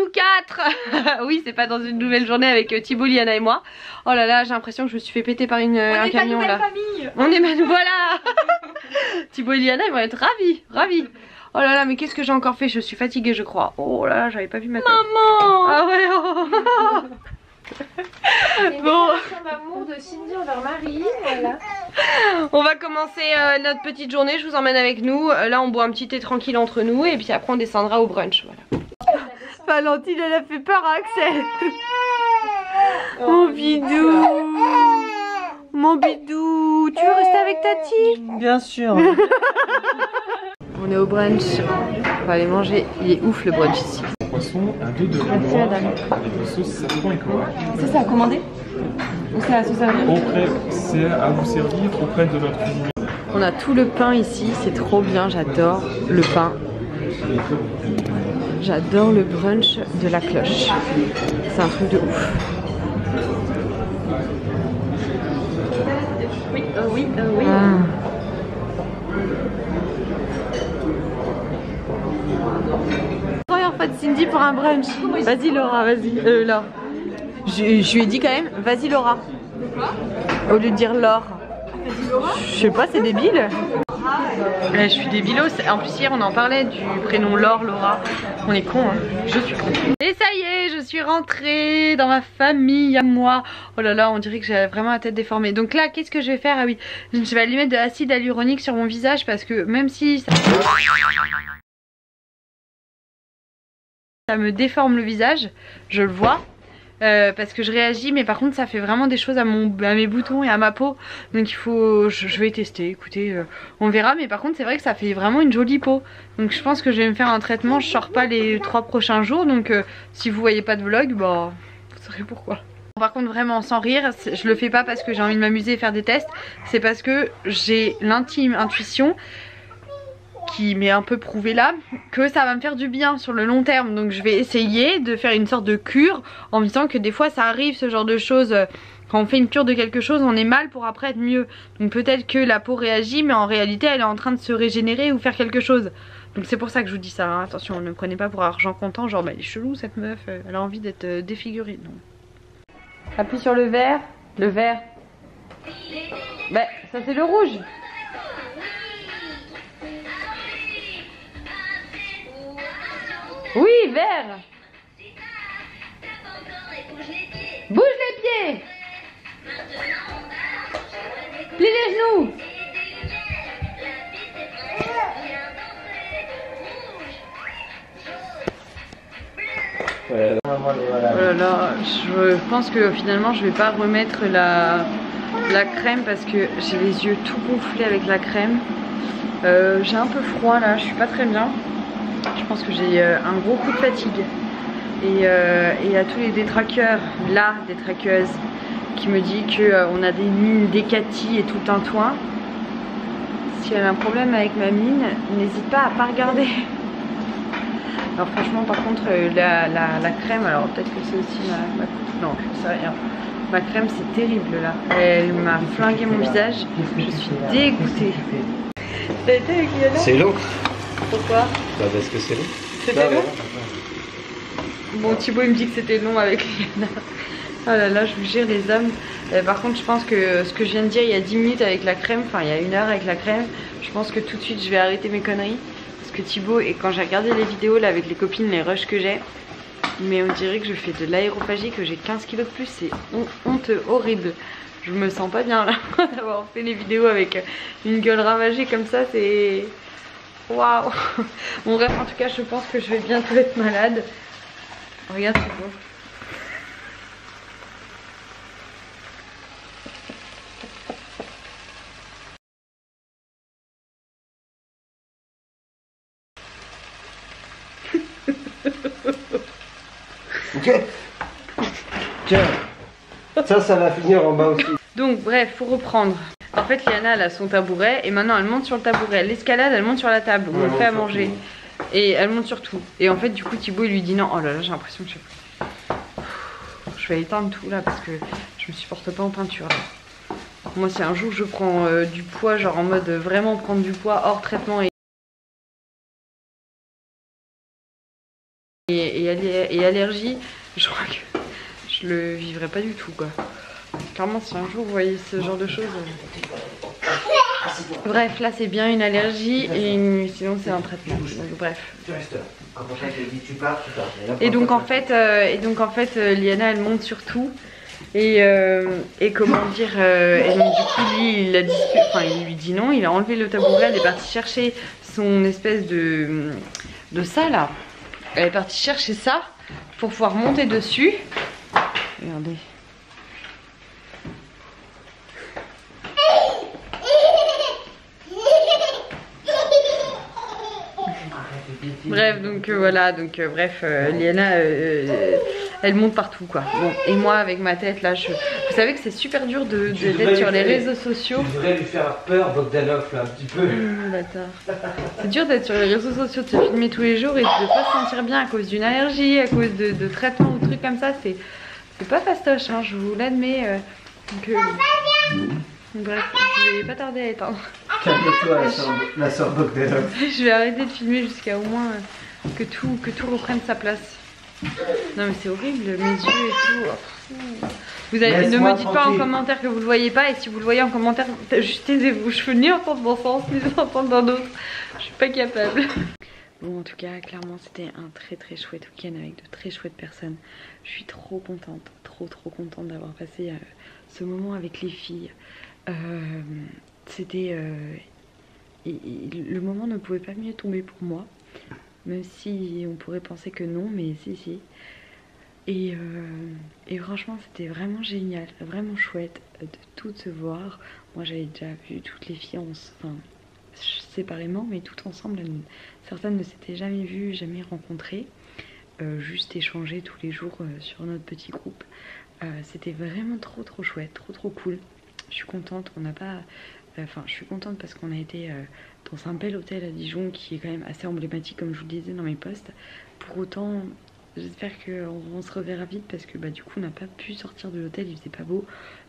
nous 4. Oui, c'est pas dans une nouvelle journée avec Thibaut, Liana et moi. Oh là là, j'ai l'impression que je me suis fait péter par un camion là. Famille. On est mal, voilà. Thibaut et Liana, ils vont être ravis, ravis. Oh là là, mais qu'est-ce que j'ai encore fait? Je suis fatiguée, je crois. Oh là là, j'avais pas vu ma tête. Maman. Ah ouais, oh. Bon, L'amour de Cindy envers Marie, voilà. on va commencer notre petite journée. Je vous emmène avec nous. Là, on boit un petit thé tranquille entre nous et puis après, on descendra au brunch. Voilà. Valentine, elle a fait peur à Axel. Mon bidou. Mon bidou. Tu veux rester avec Tati? Bien sûr. On est au brunch. On va aller manger. Il est ouf le brunch ici. Poisson, un 2 de noix avec une sauce safran et coa. C'est ça à commander? Ou c'est la sauce à venir? Auprès, c'est à vous servir auprès de notre cuisinier. On a tout le pain ici, c'est trop bien, j'adore le pain. J'adore le brunch de la cloche. C'est un truc de ouf. Oui, oui, oui. Première fois de Cindy pour un brunch. Vas-y Laura, vas-y. Laure. Je lui ai dit quand même, vas-y Laura. Au lieu de dire Laure. Je sais pas, c'est débile. Je suis débilos. En plus hier on en parlait du prénom Laure, Laura. On est con hein. Je suis con. Et ça y est, je suis rentrée dans ma famille à moi. Oh là là, on dirait que j'ai vraiment la tête déformée. Donc là, qu'est-ce que je vais faire? Ah oui, je vais aller mettre de l'acide hyaluronique sur mon visage parce que même si ça me déforme le visage, je le vois. Parce que je réagis, mais par contre ça fait vraiment des choses à mes boutons et à ma peau. Donc il faut, je vais tester, écoutez, on verra. Mais par contre c'est vrai que ça fait vraiment une jolie peau. Donc je pense que je vais me faire un traitement. Je sors pas les 3 prochains jours. Donc si vous voyez pas de vlog, bah vous saurez pourquoi. Par contre vraiment sans rire, je le fais pas parce que j'ai envie de m'amuser et faire des tests. C'est parce que j'ai l'intime intuition qui m'est un peu prouvé là que ça va me faire du bien sur le long terme. Donc je vais essayer de faire une sorte de cure en me disant que des fois ça arrive ce genre de choses. Quand on fait une cure de quelque chose on est mal pour après être mieux. Donc peut-être que la peau réagit mais en réalité elle est en train de se régénérer ou faire quelque chose. Donc c'est pour ça que je vous dis ça hein. Attention, ne me prenez pas pour argent comptant. Genre bah elle est chelou cette meuf, elle a envie d'être défigurée. Non. Appuie sur le vert. Le vert. Bah ça c'est le rouge. Oui, vert. Bouge les pieds. Plie les genoux. Oh là là, je pense que finalement je vais pas remettre la crème parce que j'ai les yeux tout gonflés avec la crème. J'ai un peu froid là, je suis pas très bien. Je pense que j'ai un gros coup de fatigue. Et à tous les détraqueurs, la détraqueuse qui me dit qu'on a des mines d'Ecati et tout le tintouin. Si elle a un problème avec ma mine, n'hésite pas à pas regarder. Alors franchement par contre la crème, alors peut-être que c'est aussi ma non je sais rien. Ma crème c'est terrible là. Elle m'a flingué mon visage. Je suis dégoûtée. T'as été avec Liana? C'est long. Pourquoi? Bah parce que c'est long. C'était long? Bon Thibaut il me dit que c'était long avec Liana. Oh là là, je vous jure les hommes. Par contre je pense que ce que je viens de dire il y a 10 minutes avec la crème, enfin il y a 1 heure avec la crème, je pense que tout de suite je vais arrêter mes conneries. Parce que Thibaut, et quand j'ai regardé les vidéos là avec les copines, les rushs que j'ai, mais on dirait que je fais de l'aérophagie, que j'ai 15 kilos de plus, c'est honteux, horrible. Je me sens pas bien là d'avoir fait les vidéos avec une gueule ravagée comme ça, c'est... Waouh. Bon bref, en tout cas je pense que je vais bientôt être malade. Regarde c'est beau. Tiens, ça va finir en bas aussi. Donc bref, faut reprendre. En fait Liana elle a son tabouret et maintenant elle monte sur le tabouret. Elle l'escalade, elle monte sur la table où on fait à manger. Et elle monte sur tout. Et en fait du coup Thibaut il lui dit non. Oh là là, j'ai l'impression que je vais éteindre tout là parce que je me supporte pas en peinture là. Moi si un jour je prends du poids, genre en mode vraiment prendre du poids hors traitement et et allergie, je crois que je le vivrais pas du tout quoi. Clairement si un jour vous voyez ce genre de choses... Bref, là c'est bien une allergie et sinon c'est un traitement. Donc bref. Et donc en fait, Liana elle monte sur tout. Et comment dire, et donc du coup lui il lui dit non, il a enlevé le tabouret, elle est partie chercher son espèce de ça là. Elle est partie chercher ça pour pouvoir monter dessus. Regardez. Bref, donc voilà, donc bref, Liana, elle monte partout quoi. Bon, et moi avec ma tête là, vous savez que c'est super dur d'être sur les réseaux sociaux. Tu devrais lui faire peur, Bogdanov, là, un petit peu. Bâtard. C'est dur d'être sur les réseaux sociaux, de se filmer tous les jours et de pas se sentir bien à cause d'une allergie, à cause de traitements ou de trucs comme ça. C'est pas fastoche, hein, je vous l'admets. Bref, je vais pas tarder à éteindre. Calme-toi, la sœur Bogdanov. Je vais arrêter de filmer jusqu'à au moins que tout reprenne sa place. Non mais c'est horrible, mes yeux et tout. Vous avez, ne me dites pas en commentaire que vous le voyez pas, et si vous le voyez en commentaire, juste taisez-vous. Je peux ni entendre dans un sens ni entendre dans l'autre. Je suis pas capable. Bon, en tout cas, clairement, c'était un très chouette week-end avec de très chouettes personnes. Je suis trop contente, trop contente d'avoir passé ce moment avec les filles. C'était le moment ne pouvait pas mieux tomber pour moi, même si on pourrait penser que non, mais si. Et franchement c'était vraiment génial, vraiment chouette de toutes se voir. Moi j'avais déjà vu toutes les filles séparément, mais toutes ensemble. Certaines ne s'étaient jamais vues, jamais rencontrées, juste échangées tous les jours sur notre petit groupe. C'était vraiment trop chouette, trop cool. Je suis contente, je suis contente parce qu'on a été dans un bel hôtel à Dijon qui est quand même assez emblématique comme je vous le disais dans mes posts. Pour autant, j'espère qu'on se reverra vite parce que du coup on n'a pas pu sortir de l'hôtel, il faisait pas beau.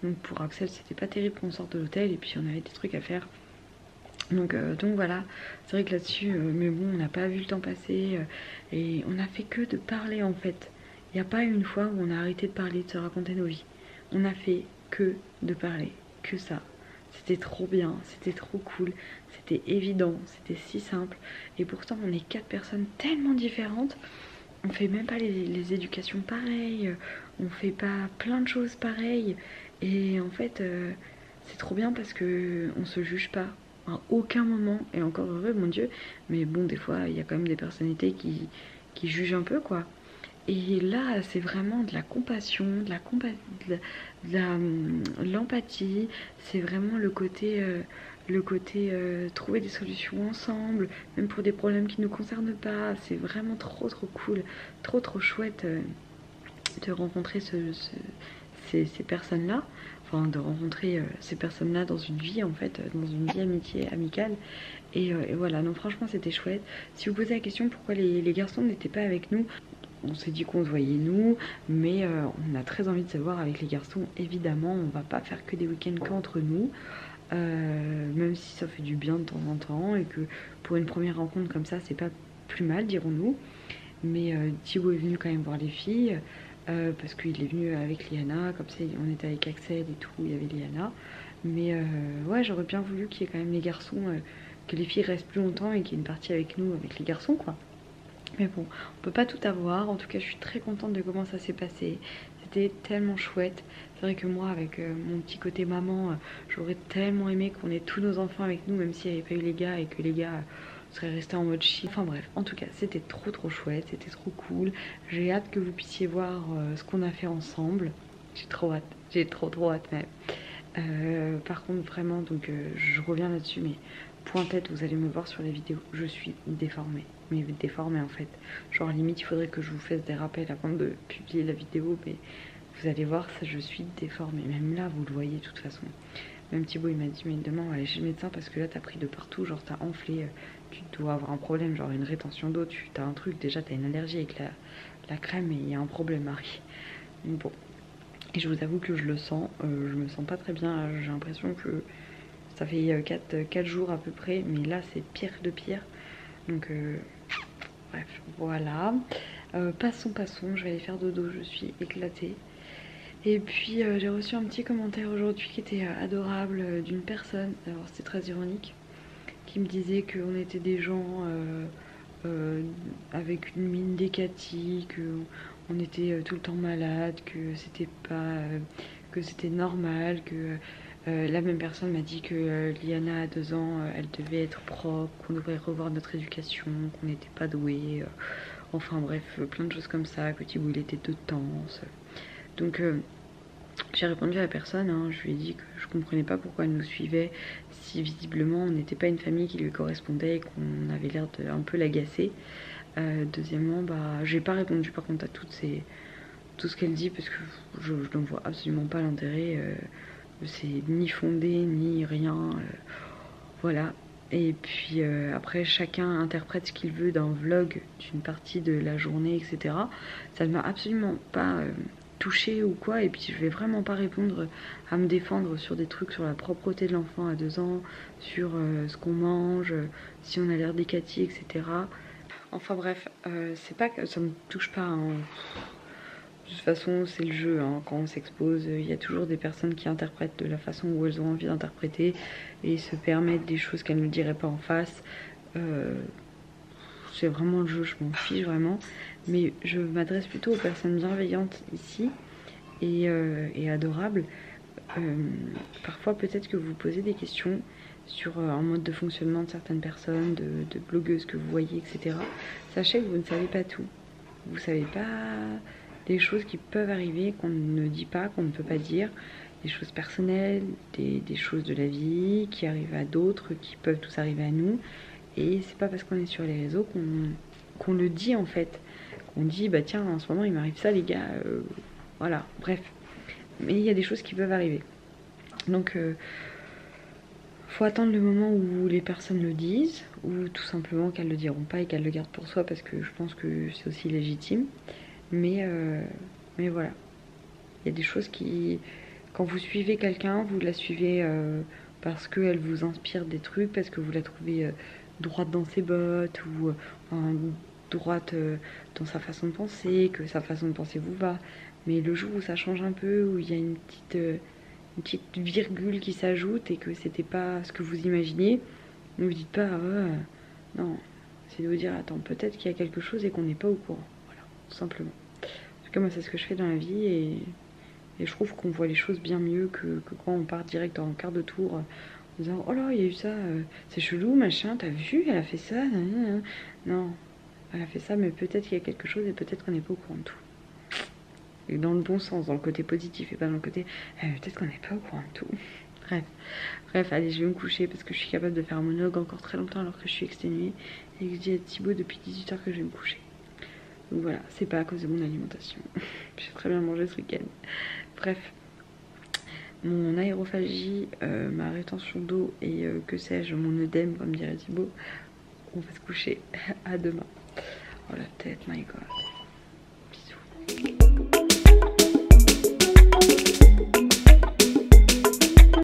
Donc pour Axel c'était pas terrible qu'on sorte de l'hôtel et puis on avait des trucs à faire. Donc voilà, c'est vrai que là-dessus, mais bon, on n'a pas vu le temps passer et on a fait que de parler en fait. Il n'y a pas une fois où on a arrêté de parler, de se raconter nos vies. On a fait que de parler, que ça. C'était trop bien, c'était trop cool, c'était évident, c'était si simple. Et pourtant on est 4 personnes tellement différentes. On fait même pas les éducations pareilles, on fait pas plein de choses pareilles. Et en fait c'est trop bien parce que on se juge pas à aucun moment. Et encore heureux, mon Dieu. Mais bon, des fois il y a quand même des personnalités qui jugent un peu quoi. Et là, c'est vraiment de la compassion, de l'empathie. C'est vraiment le côté trouver des solutions ensemble, même pour des problèmes qui ne nous concernent pas. C'est vraiment trop cool, trop chouette de rencontrer ces personnes-là. Enfin, de rencontrer ces personnes-là dans une vie, en fait, dans une vie amicale. Et voilà, non, franchement, c'était chouette. Si vous posez la question pourquoi les garçons n'étaient pas avec nous, on s'est dit qu'on se voyait nous, mais on a très envie de se voir avec les garçons. Évidemment, on va pas faire que des week-ends qu'entre nous, même si ça fait du bien de temps en temps et que pour une première rencontre comme ça, c'est pas plus mal, dirons-nous. Mais Thibaut est venu quand même voir les filles parce qu'il est venu avec Liana, comme ça on était avec Axel et tout, il y avait Liana. Mais ouais, j'aurais bien voulu qu'il y ait quand même les garçons, que les filles restent plus longtemps et qu'il y ait une partie avec nous, avec les garçons quoi. Mais bon, on peut pas tout avoir. En tout cas, je suis très contente de comment ça s'est passé. C'était tellement chouette. C'est vrai que moi, avec mon petit côté maman, j'aurais tellement aimé qu'on ait tous nos enfants avec nous, même s'il n'y avait pas eu les gars et que les gars seraient restés en mode chill. Enfin bref, en tout cas, c'était trop chouette. C'était trop cool. J'ai hâte que vous puissiez voir ce qu'on a fait ensemble. J'ai trop hâte. J'ai trop hâte même. Par contre, vraiment, donc je reviens là-dessus, mais point tête, vous allez me voir sur les vidéos, je suis déformée. Mais déformée en fait. Genre limite il faudrait que je vous fasse des rappels avant de publier la vidéo, mais vous allez voir, ça, je suis déformée. Même là vous le voyez de toute façon. Même Thibaut il m'a dit mais demain on va aller chez le médecin parce que là t'as pris de partout, genre t'as enflé, tu dois avoir un problème, genre une rétention d'eau, t'as un truc, déjà t'as une allergie avec la crème et il y a un problème Marie. Donc bon. Et je vous avoue que je le sens, je me sens pas très bien, j'ai l'impression que ça fait 4 jours à peu près, mais là c'est pire de pire. Donc bref, voilà. Passons, je vais aller faire dodo, je suis éclatée. Et puis j'ai reçu un petit commentaire aujourd'hui qui était adorable d'une personne, alors c'était très ironique, qui me disait qu'on était des gens avec une mine d'Hécati, qu'on était tout le temps malade, que c'était pas que c'était normal, que la même personne m'a dit que Liana à 2 ans elle devait être propre, qu'on devrait revoir notre éducation, qu'on n'était pas doué, enfin bref, plein de choses comme ça, que Thibaut il était de temps. Donc j'ai répondu à la personne, hein, je lui ai dit que je comprenais pas pourquoi elle nous suivait si visiblement on n'était pas une famille qui lui correspondait et qu'on avait l'air de un peu l'agacer. Deuxièmement, bah j'ai pas répondu par contre à tout ce qu'elle dit parce que je n'en vois absolument pas l'intérêt. C'est ni fondé ni rien. Voilà. Et puis après chacun interprète ce qu'il veut d'un vlog d'une partie de la journée, etc. Ça ne m'a absolument pas touchée ou quoi, et puis je vais vraiment pas répondre à me défendre sur des trucs sur la propreté de l'enfant à 2 ans, sur ce qu'on mange, si on a l'air d'Hécati, etc. Enfin bref, c'est pas que ça me touche pas, hein. De toute façon c'est le jeu, hein. Quand on s'expose, il y a toujours des personnes qui interprètent de la façon où elles ont envie d'interpréter et se permettent des choses qu'elles ne diraient pas en face. C'est vraiment le jeu, je m'en fiche vraiment. Mais je m'adresse plutôt aux personnes bienveillantes ici et adorables. Parfois peut-être que vous posez des questions sur un mode de fonctionnement de certaines personnes, de blogueuses que vous voyez, etc. Sachez que vous ne savez pas tout. Vous savez pas des choses qui peuvent arriver, qu'on ne dit pas, qu'on ne peut pas dire, des choses personnelles, des choses de la vie qui arrivent à d'autres, qui peuvent tous arriver à nous. Et c'est pas parce qu'on est sur les réseaux qu'on le dit en fait. Qu'on dit bah tiens en ce moment il m'arrive ça les gars, voilà, bref. Mais il y a des choses qui peuvent arriver. Donc faut attendre le moment où les personnes le disent, ou tout simplement qu'elles le diront pas et qu'elles le gardent pour soi parce que je pense que c'est aussi légitime. Mais voilà. Il y a des choses qui... Quand vous suivez quelqu'un, vous la suivez parce qu'elle vous inspire des trucs, parce que vous la trouvez droite dans ses bottes, ou droite dans sa façon de penser, que sa façon de penser vous va. Mais le jour où ça change un peu, où il y a une petite virgule qui s'ajoute et que c'était pas ce que vous imaginiez, ne vous dites pas non, c'est de vous dire attends, peut-être qu'il y a quelque chose et qu'on n'est pas au courant. Voilà, tout simplement. En tout cas moi c'est ce que je fais dans la vie et je trouve qu'on voit les choses bien mieux que quand on part direct en quart de tour en disant oh là il y a eu ça, c'est chelou machin, t'as vu, elle a fait ça, non, elle a fait ça mais peut-être qu'il y a quelque chose et peut-être qu'on n'est pas au courant de tout. Et dans le bon sens, dans le côté positif et pas dans le côté peut-être qu'on n'est pas au courant de tout. Bref, allez je vais me coucher parce que je suis capable de faire un monologue encore très longtemps alors que je suis exténuée et que je dis à Thibaut depuis 18 h que je vais me coucher. Donc voilà, c'est pas à cause de mon alimentation. J'ai très bien mangé ce week-end. Bref, mon aérophagie, ma rétention d'eau et que sais-je, mon œdème comme dirait Thibaut, on va se coucher. À demain. Oh la tête, my god.